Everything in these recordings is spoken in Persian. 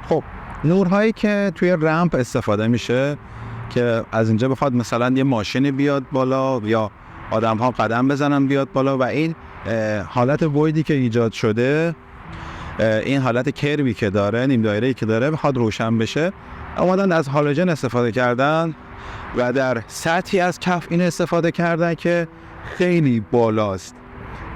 خب نورهایی که توی رمپ استفاده میشه که از اینجا بخواد مثلا یه ماشین بیاد بالا یا آدم ها قدم بزنن بیاد بالا و این حالت ویدی که ایجاد شده، این حالت کروی که داره، نیم دایره‌ای که داره، بخواد روشن بشه، اومدن از هالوژن استفاده کردن و در سطحی از کف این استفاده کردن که خیلی بالاست،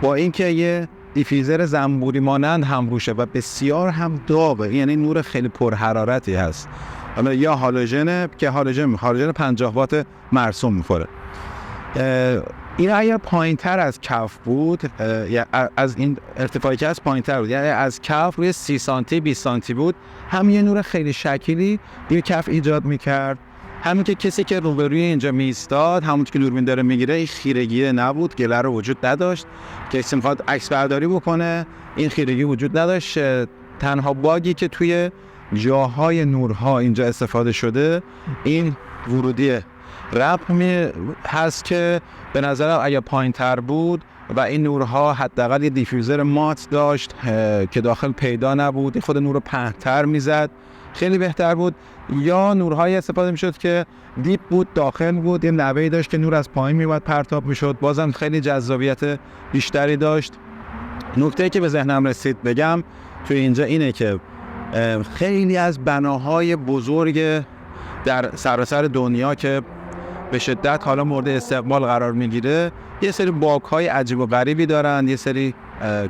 با اینکه یه دیفیوزر زنبوری مانند هم روشه و بسیار هم داغه، یعنی نور خیلی پرحرارتی هست. حالا یا هالوژنه که هالوژن 50 وات مرسوم میخوره. این اگر پایین تر از کف بود، یا از این ارتفاعی که از پایین تر بود، یعنی از کف روی 30 سانتی 20 سانتی بود، هم یه نور خیلی شکلی روی کف ایجاد میکرد، همین که کسی که روبروی اینجا میستاد، همون که دوربین داره میگیره، این خیرگی نبود، گله رو وجود نداشت که کسی میخواد عکس برداری بکنه، این خیرگی وجود نداشت. تنها باگی که توی جاهای نورها اینجا استفاده شده این ورودی رپ هست که به نظرم اگه پایین تر بود و این نورها حداقل یه دیفیوزر مات داشت که داخل پیدا نبود، خود نور رو پهن‌تر میزد، خیلی بهتر بود. یا نورهای استفاده میشد که دیپ بود، داخل بود، یه نوهی داشت که نور از پایین میومد پرتاب میشد، بازم خیلی جذابیت بیشتری داشت. نکته‌ای که به ذهنم رسید بگم توی اینجا اینه که خیلی از بناهای بزرگ در سراسر دنیا که به شدت حالا مورد استقبال قرار میگیره، یه سری باگ‌های عجیب و غریبی دارن، یه سری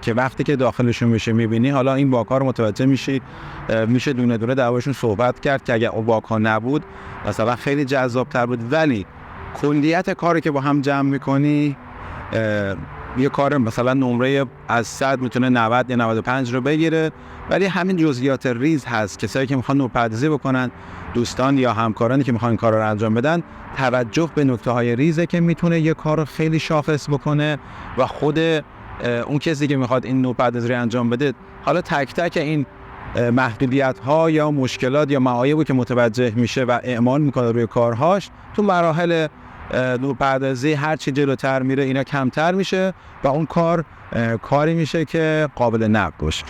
که وقتی که داخلشون میشه میبینی، حالا این باگ‌ها رو متوجه میشی، میشه دونه دونه دربارشون صحبت کرد که اگه اون باگ‌ها نبود مثلا خیلی جذاب‌تر بود. ولی کلیت کاری که با هم جمع میکنی، یه کار مثلا نمره از 100 میتونه 90 یا 95 رو بگیره، ولی همین جزئیات ریز هست. کسایی که میخوان نورپردازی بکنن، دوستان یا همکارانی که میخوان این کارا رو انجام بدن، توجه به نکته‌های ریزه که میتونه یه کار رو خیلی شاخص بکنه و خود اون کسی که میخواد این نورپردازی رو انجام بده، حالا تک تک این محدودیت‌ها یا مشکلات یا معایبی که متوجه میشه و اعمال میکنه روی کارهاش، تو مراحل نورپردازی هر چی جلوتر میره اینا کمتر میشه و اون کاری میشه که قابل نقد باشه.